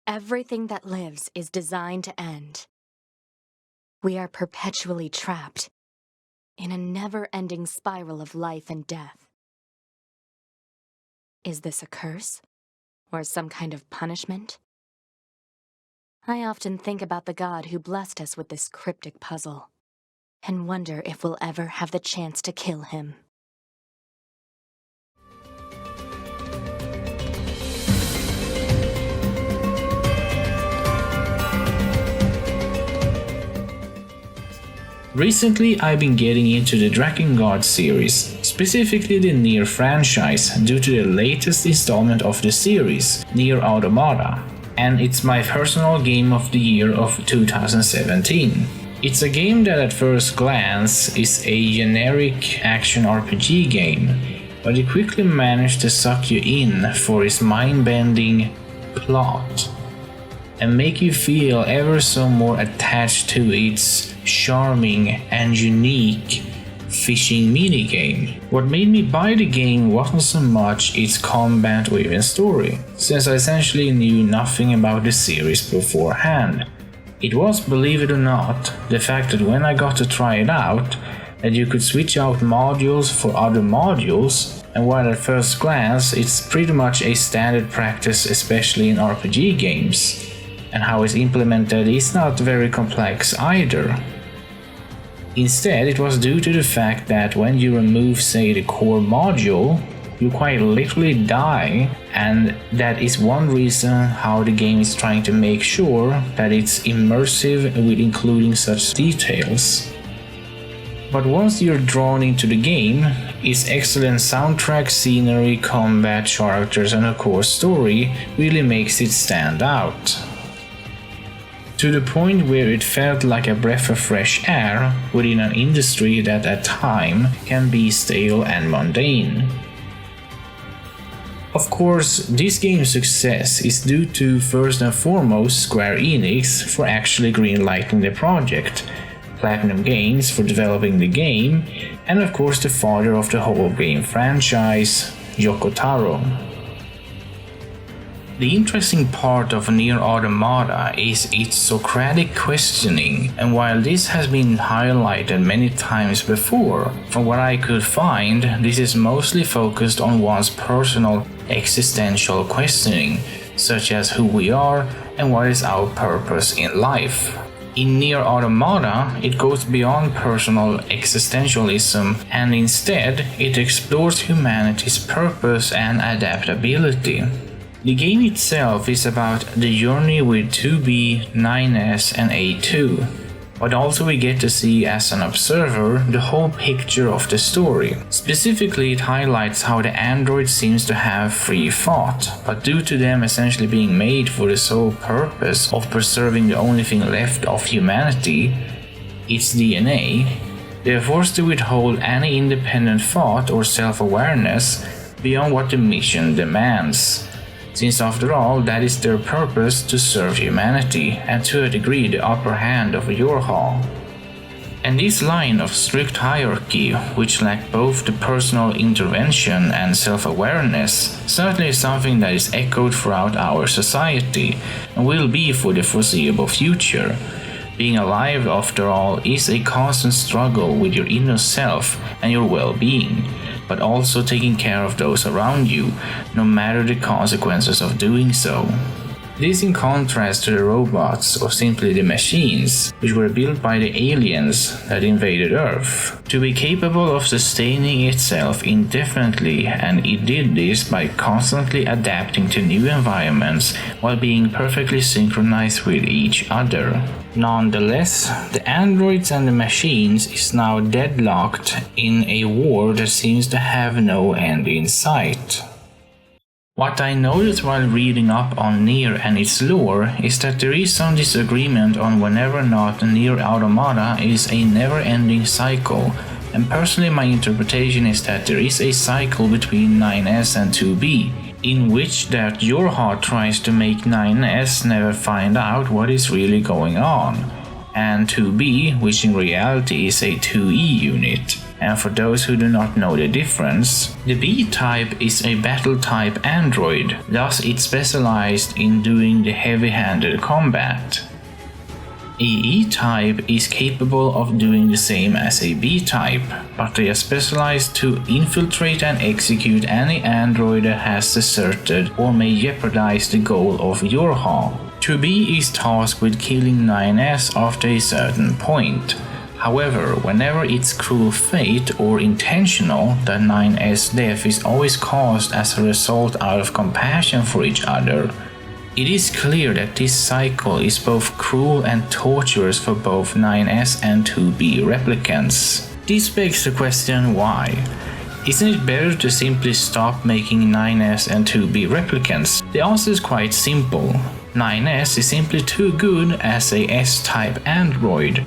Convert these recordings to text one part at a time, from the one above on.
Everything that lives is designed to end. We are perpetually trapped in a never-ending spiral of life and death. Is this a curse? Or some kind of punishment? I often think about the God who blessed us with this cryptic puzzle, and wonder if we'll ever have the chance to kill him. Recently, I've been getting into the Drakengard series, specifically the Nier franchise, due to the latest installment of the series, Nier Automata, and it's my personal game of the year of 2017. It's a game that at first glance is a generic action RPG game, but it quickly managed to suck you in for its mind-bending plot and make you feel ever so more attached to its charming and unique fishing minigame. What made me buy the game wasn't so much its combat or even story, since I essentially knew nothing about the series beforehand. It was, believe it or not, the fact that when I got to try it out, that you could switch out modules for other modules, and while at first glance it's pretty much a standard practice, especially in RPG games, and how it's implemented is not very complex either. Instead, it was due to the fact that when you remove, say, the core module, you quite literally die, and that is one reason how the game is trying to make sure that it's immersive with including such details. But once you're drawn into the game, its excellent soundtrack, scenery, combat, characters, and of course story really makes it stand out. To the point where it felt like a breath of fresh air within an industry that at times can be stale and mundane. Of course, this game's success is due to first and foremost Square Enix for actually greenlighting the project, Platinum Games for developing the game, and of course the father of the whole game franchise, Yoko Taro. The interesting part of Nier Automata is its Socratic questioning, and while this has been highlighted many times before, from what I could find, this is mostly focused on one's personal existential questioning, such as who we are and what is our purpose in life. In Nier Automata, it goes beyond personal existentialism, and instead it explores humanity's purpose and adaptability. The game itself is about the journey with 2B, 9S and A2, but also we get to see as an observer the whole picture of the story. Specifically, it highlights how the android seems to have free thought, but due to them essentially being made for the sole purpose of preserving the only thing left of humanity, its DNA, they are forced to withhold any independent thought or self-awareness beyond what the mission demands. Since after all, that is their purpose, to serve humanity, and to a degree the upper hand of YoRHa. And this line of strict hierarchy, which lacked both the personal intervention and self-awareness, certainly is something that is echoed throughout our society, and will be for the foreseeable future. Being alive, after all, is a constant struggle with your inner self and your well-being, but also taking care of those around you, no matter the consequences of doing so. This in contrast to the robots, or simply the machines, which were built by the aliens that invaded Earth, to be capable of sustaining itself indefinitely, and it did this by constantly adapting to new environments while being perfectly synchronized with each other. Nonetheless, the androids and the machines is now deadlocked in a war that seems to have no end in sight. What I noticed while reading up on Nier and its lore is that there is some disagreement on whether or not Nier Automata is a never-ending cycle, and personally my interpretation is that there is a cycle between 9S and 2B, in which that YoRHa tries to make 9S never find out what is really going on, and 2B, which in reality is a 2E unit. And for those who do not know the difference, the B-type is a battle-type android, thus it's specialized in doing the heavy-handed combat. A E-type is capable of doing the same as a B-type, but they are specialized to infiltrate and execute any android that has deserted or may jeopardize the goal of YoRHa. 2B is tasked with killing 9S after a certain point. However, whenever it's cruel fate or intentional that 9S death is always caused as a result out of compassion for each other, it is clear that this cycle is both cruel and torturous for both 9S and 2B replicants. This begs the question why. Isn't it better to simply stop making 9S and 2B replicants? The answer is quite simple. 9S is simply too good as a S-type android,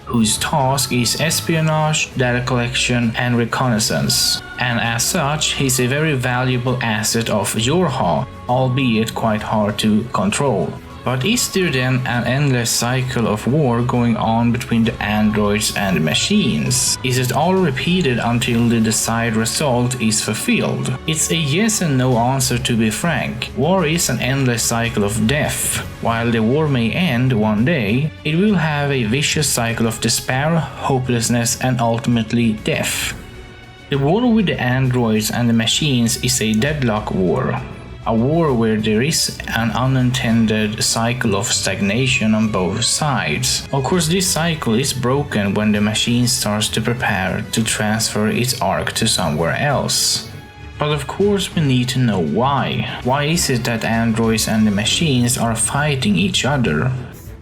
whose task is espionage, data collection, and reconnaissance. And as such, he's a very valuable asset of YoRHa, albeit quite hard to control. But is there then an endless cycle of war going on between the androids and the machines? Is it all repeated until the desired result is fulfilled? It's a yes and no answer, to be frank. War is an endless cycle of death. While the war may end one day, it will have a vicious cycle of despair, hopelessness, and ultimately death. The war with the androids and the machines is a deadlock war. A war where there is an unintended cycle of stagnation on both sides. Of course, this cycle is broken when the machine starts to prepare to transfer its arc to somewhere else. But of course we need to know why. Why is it that androids and the machines are fighting each other?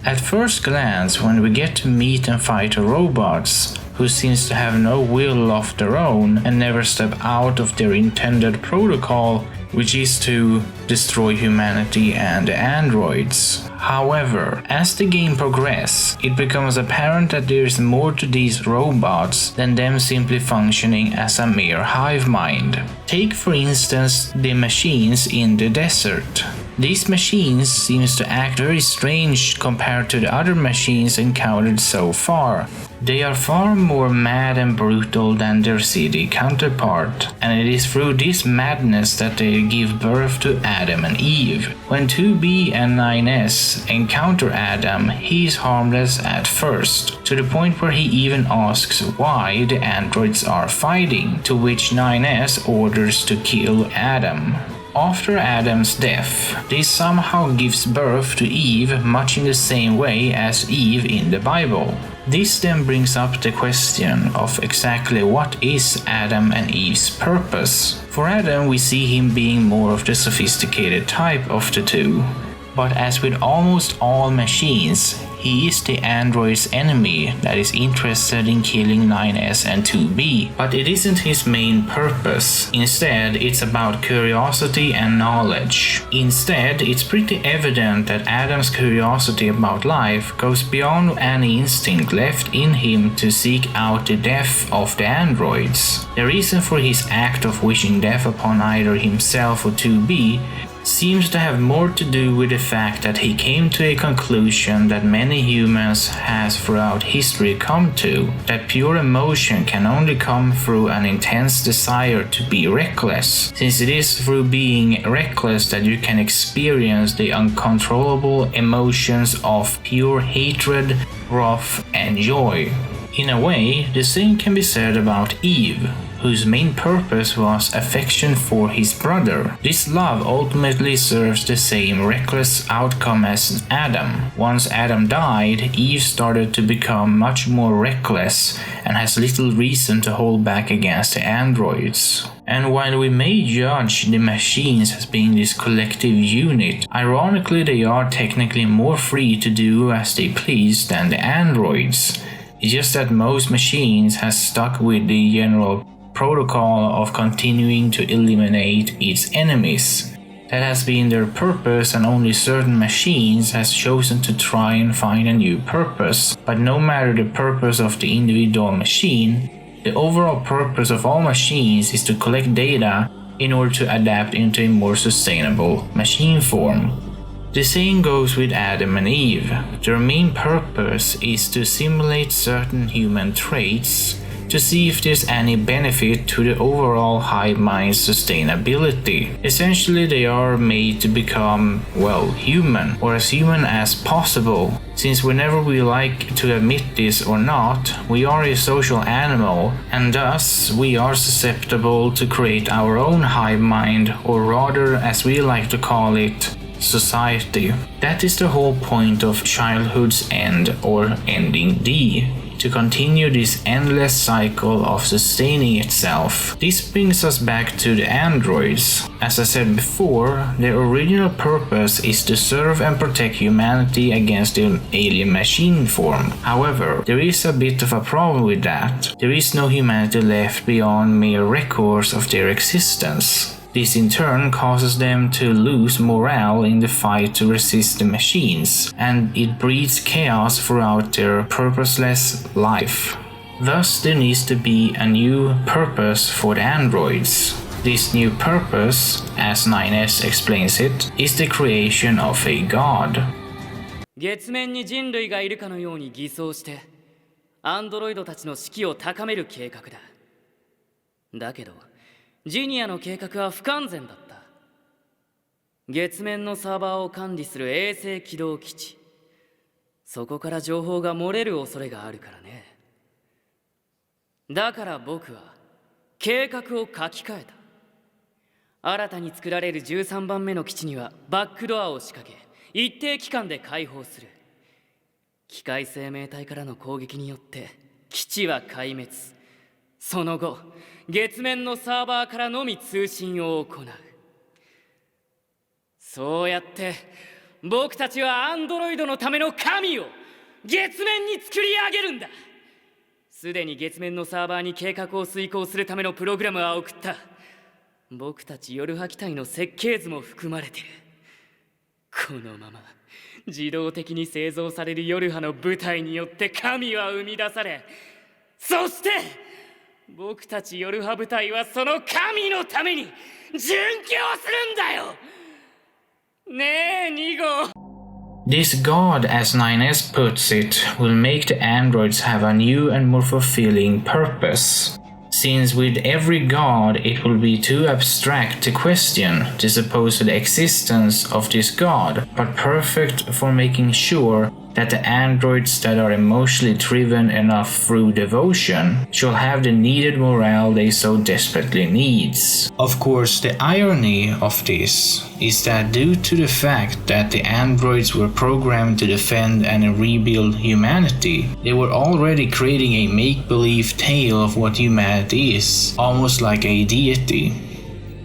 At first glance, when we get to meet and fight the robots, who seems to have no will of their own and never step out of their intended protocol, which is to destroy humanity and the androids. However, as the game progresses, it becomes apparent that there is more to these robots than them simply functioning as a mere hive mind. Take for instance the machines in the desert. These machines seem to act very strange compared to the other machines encountered so far. They are far more mad and brutal than their city counterpart, and it is through this madness that they give birth to Adam and Eve. When 2B and 9S encounter Adam, he is harmless at first, to the point where he even asks why the androids are fighting, to which 9S orders to kill Adam. After Adam's death, this somehow gives birth to Eve, much in the same way as Eve in the Bible. This then brings up the question of exactly what is Adam and Eve's purpose. For Adam, we see him being more of the sophisticated type of the two. But as with almost all machines, he is the android's enemy that is interested in killing 9S and 2B, but it isn't his main purpose. Instead, it's about curiosity and knowledge. Instead, it's pretty evident that Adam's curiosity about life goes beyond any instinct left in him to seek out the death of the androids. The reason for his act of wishing death upon either himself or 2B seems to have more to do with the fact that he came to a conclusion that many humans has throughout history come to, that pure emotion can only come through an intense desire to be reckless, since it is through being reckless that you can experience the uncontrollable emotions of pure hatred, wrath, and joy. In a way, the same can be said about Eve, whose main purpose was affection for his brother. This love ultimately serves the same reckless outcome as Adam. Once Adam died, Eve started to become much more reckless and has little reason to hold back against the androids. And while we may judge the machines as being this collective unit, ironically they are technically more free to do as they please than the androids. It's just that most machines has stuck with the general protocol of continuing to eliminate its enemies. That has been their purpose, and only certain machines has chosen to try and find a new purpose. But no matter the purpose of the individual machine, the overall purpose of all machines is to collect data in order to adapt into a more sustainable machine form. The same goes with Adam and Eve. Their main purpose is to simulate certain human traits to see if there's any benefit to the overall hive mind's sustainability. Essentially, they are made to become, well, human, or as human as possible, since whenever we like to admit this or not, we are a social animal, and thus we are susceptible to create our own hive mind, or rather, as we like to call it, society. That is the whole point of childhood's end, or ending D, to continue this endless cycle of sustaining itself. This brings us back to the androids. As I said before, their original purpose is to serve and protect humanity against the alien machine form. However, there is a bit of a problem with that. There is no humanity left beyond mere records of their existence. This in turn causes them to lose morale in the fight to resist the machines, and it breeds chaos throughout their purposeless life. Thus, there needs to be a new purpose for the androids. This new purpose, as 9S explains it, is the creation of a god. 月面に人類がいるかのように偽装してアンドロイドたちの士気を高める計画だ。だけどジニアの計画は不完全だった。月面のサーバーを管理する衛星軌道基地、そこから情報が漏れる恐れがあるからね。だから僕は計画を書き換えた。新たに作られる13番目の基地にはバックドアを仕掛け、一定期間で開放する。機械生命体からの攻撃によって基地は壊滅。その後、月面のサーバーからのみ通信を行う。そうやって僕たちはアンドロイドのための神を月面に作り上げるんだ。すでに月面のサーバーに計画を遂行するためのプログラムは送った。僕たちYoRHa機体の設計図も含まれてる。このまま自動的に製造されるYoRHaの部隊によって神は生み出され、そして僕たちYoRHa部隊はその神のために殉教するんだよ。ねえ2号。This god, as 9S puts it, will make the androids have a new and more fulfilling purpose. Since with every god it will be too abstract to question the supposed existence of this god, but perfect for making sure that the androids that are emotionally driven enough through devotion shall have the needed morale they so desperately needs. Of course, the irony of this is that due to the fact that the androids were programmed to defend and rebuild humanity, they were already creating a make-believe tale of what humanity is, almost like a deity.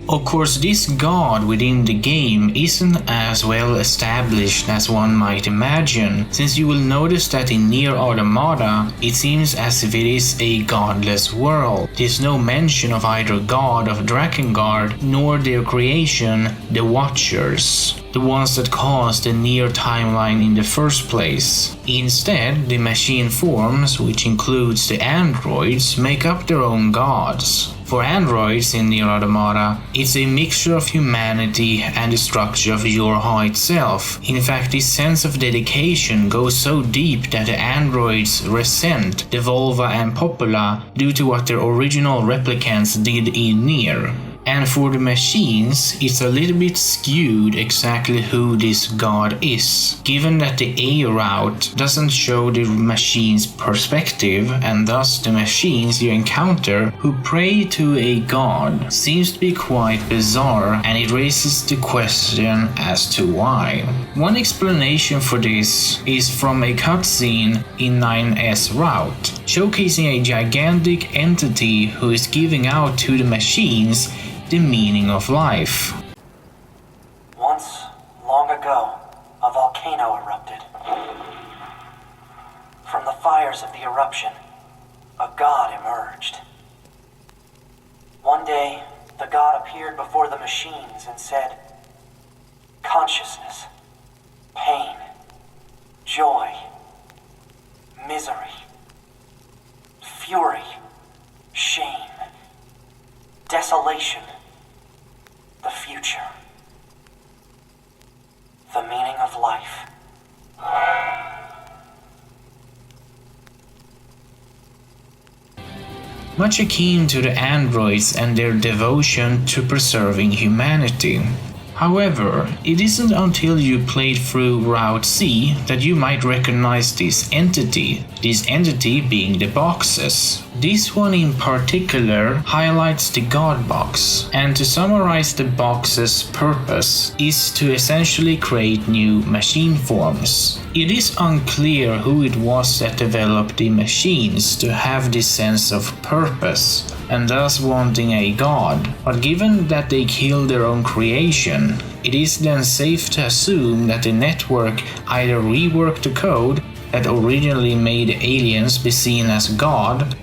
Of course, this god within the game isn't as well established as one might imagine, since you will notice that in Nier Automata, it seems as if it is a godless world. There's no mention of either god of Drakengard, nor their creation, the Watchers, the ones that caused the Nier timeline in the first place. Instead, the machine forms, which includes the androids, make up their own gods. For androids in Nier Automata, it's a mixture of humanity and the structure of YoRHa itself. In fact, this sense of dedication goes so deep that the androids resent Devolva and Popula due to what their original replicants did in Nier. And for the machines, it's a little bit skewed exactly who this god is, given that the A route doesn't show the machine's perspective, and thus the machines you encounter who pray to a god seems to be quite bizarre, and it raises the question as to why. One explanation for this is from a cutscene in 9S route, showcasing a gigantic entity who is giving out to the machines the meaning of life. Once, long ago, a volcano erupted. From the fires of the eruption, a god emerged. One day, the god appeared before the machines and said, "Consciousness, pain, joy, misery, fury, shame, desolation, the future, the meaning of life." much akin to the androids and their devotion to preserving humanity. However, it isn't until you played through Route C that you might recognize this entity being the boxes. This one in particular highlights the God box, and to summarize, the box's purpose is to essentially create new machine forms. It is unclear who it was that developed the machines to have this sense of purpose, and thus wanting a god, but given that they killed their own creation, it is then safe to assume that the network either reworked the code that originally made aliens be seen as god,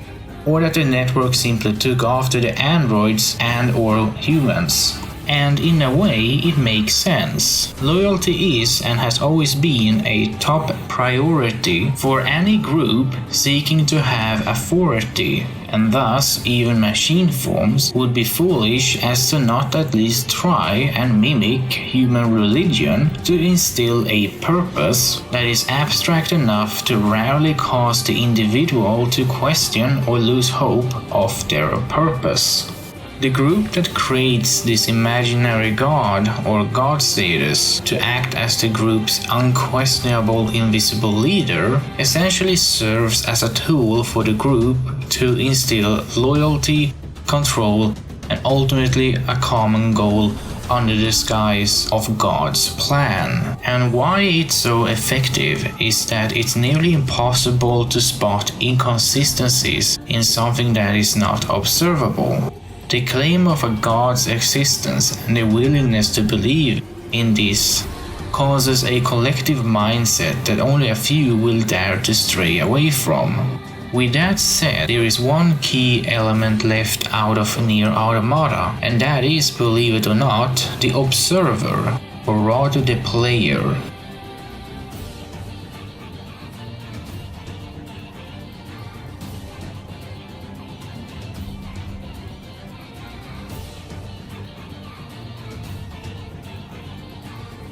or that the network simply took after the androids and/or humans. And in a way, it makes sense. Loyalty is and has always been a top priority for any group seeking to have authority, and thus even machine forms would be foolish as to not at least try and mimic human religion to instill a purpose that is abstract enough to rarely cause the individual to question or lose hope of their purpose. The group that creates this imaginary god or god status to act as the group's unquestionable invisible leader essentially serves as a tool for the group to instill loyalty, control, and ultimately a common goal under the disguise of God's plan. And why it's so effective is that it's nearly impossible to spot inconsistencies in something that is not observable. The claim of a god's existence and the willingness to believe in this causes a collective mindset that only a few will dare to stray away from. With that said, there is one key element left out of Nier Automata, and that is, believe it or not, the observer, or rather the player.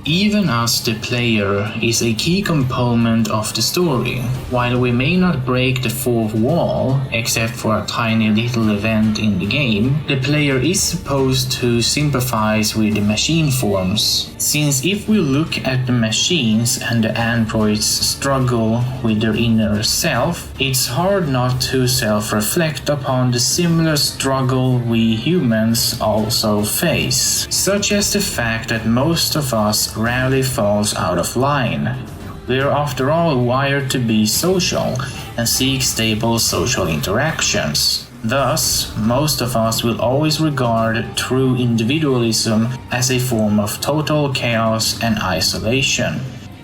Even us, the player, is a key component of the story. While we may not break the fourth wall, except for a tiny little event in the game, the player is supposed to sympathize with the machine forms. Since if we look at the machines and the androids struggle with their inner self, it's hard not to self-reflect upon the similar struggle we humans also face, such as the fact that most of us rarely falls out of line. We are after all wired to be social and seek stable social interactions. Thus, most of us will always regard true individualism as a form of total chaos and isolation.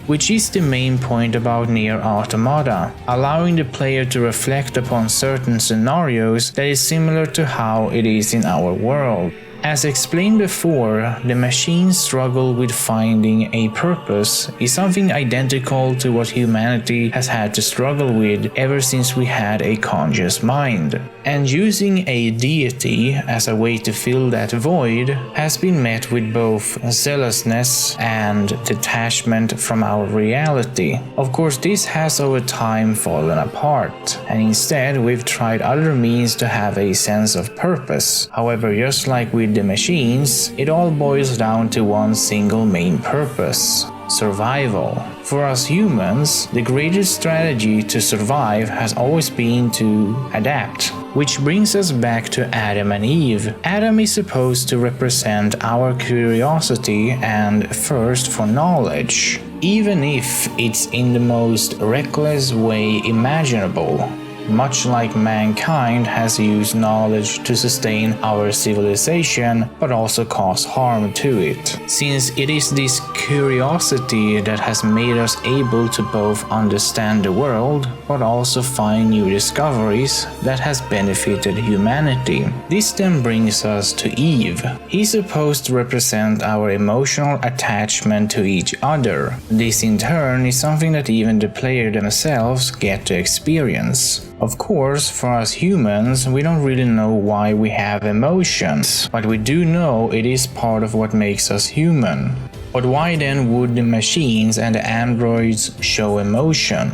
Which is the main point about Nier Automata, allowing the player to reflect upon certain scenarios that is similar to how it is in our world. As explained before, the machine's struggle with finding a purpose is something identical to what humanity has had to struggle with ever since we had a conscious mind. And using a deity as a way to fill that void has been met with both zealousness and detachment from our reality. Of course, this has over time fallen apart, and instead we've tried other means to have a sense of purpose. However, just like with the machines, it all boils down to one single main purpose: survival. For us humans, the greatest strategy to survive has always been to adapt. Which brings us back to Adam and Eve. Adam is supposed to represent our curiosity and thirst for knowledge, even if it's in the most reckless way imaginable. Much like mankind has used knowledge to sustain our civilization, but also cause harm to it, since it is this curiosity that has made us able to both understand the world, but also find new discoveries that has benefited humanity. This then brings us to Eve. He's supposed to represent our emotional attachment to each other. This in turn is something that even the player themselves get to experience. Of course, for us humans, we don't really know why we have emotions, but we do know it is part of what makes us human. But why then would the machines and the androids show emotion?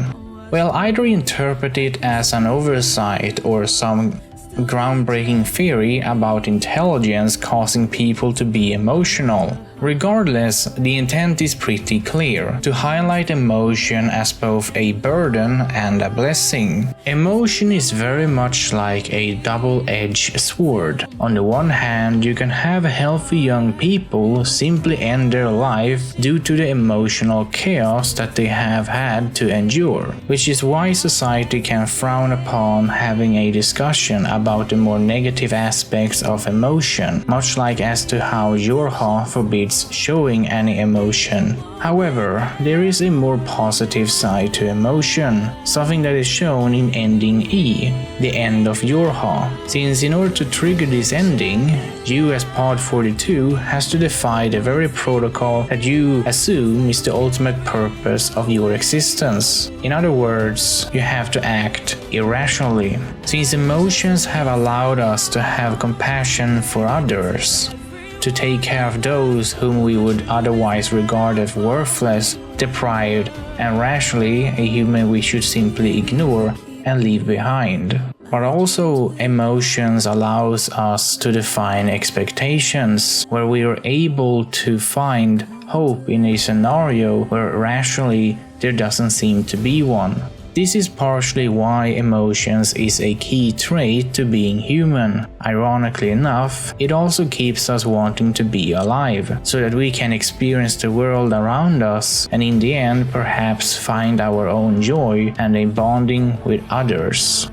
Well, either interpret it as an oversight or some groundbreaking theory about intelligence causing people to be emotional. Regardless, the intent is pretty clear, to highlight emotion as both a burden and a blessing. Emotion is very much like a double-edged sword. On the one hand, you can have healthy young people simply end their life due to the emotional chaos that they have had to endure, which is why society can frown upon having a discussion about the more negative aspects of emotion, much like as to how YoRHa forbids showing any emotion. However, there is a more positive side to emotion, something that is shown in ending E, the end of YoRHa, since in order to trigger this ending, you as Pod 42 has to defy the very protocol that you assume is the ultimate purpose of your existence. In other words, you have to act irrationally, since emotions have allowed us to have compassion for others, to take care of those whom we would otherwise regard as worthless, deprived, and rationally a human we should simply ignore and leave behind. But also, emotions allows us to define expectations, where we are able to find hope in a scenario where rationally there doesn't seem to be one. This is partially why emotions is a key trait to being human. Ironically enough, it also keeps us wanting to be alive, so that we can experience the world around us and in the end perhaps find our own joy and a bonding with others.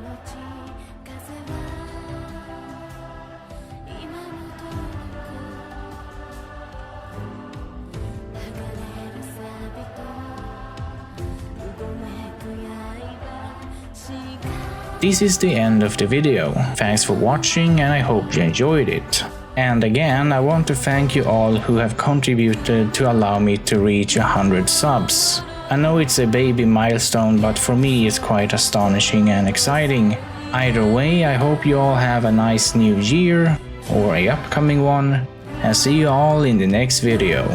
This is the end of the video. Thanks for watching and I hope you enjoyed it. And again, I want to thank you all who have contributed to allow me to reach 100 subs. I know it's a baby milestone, but for me it's quite astonishing and exciting. Either way, I hope you all have a nice new year, or a upcoming one, and see you all in the next video.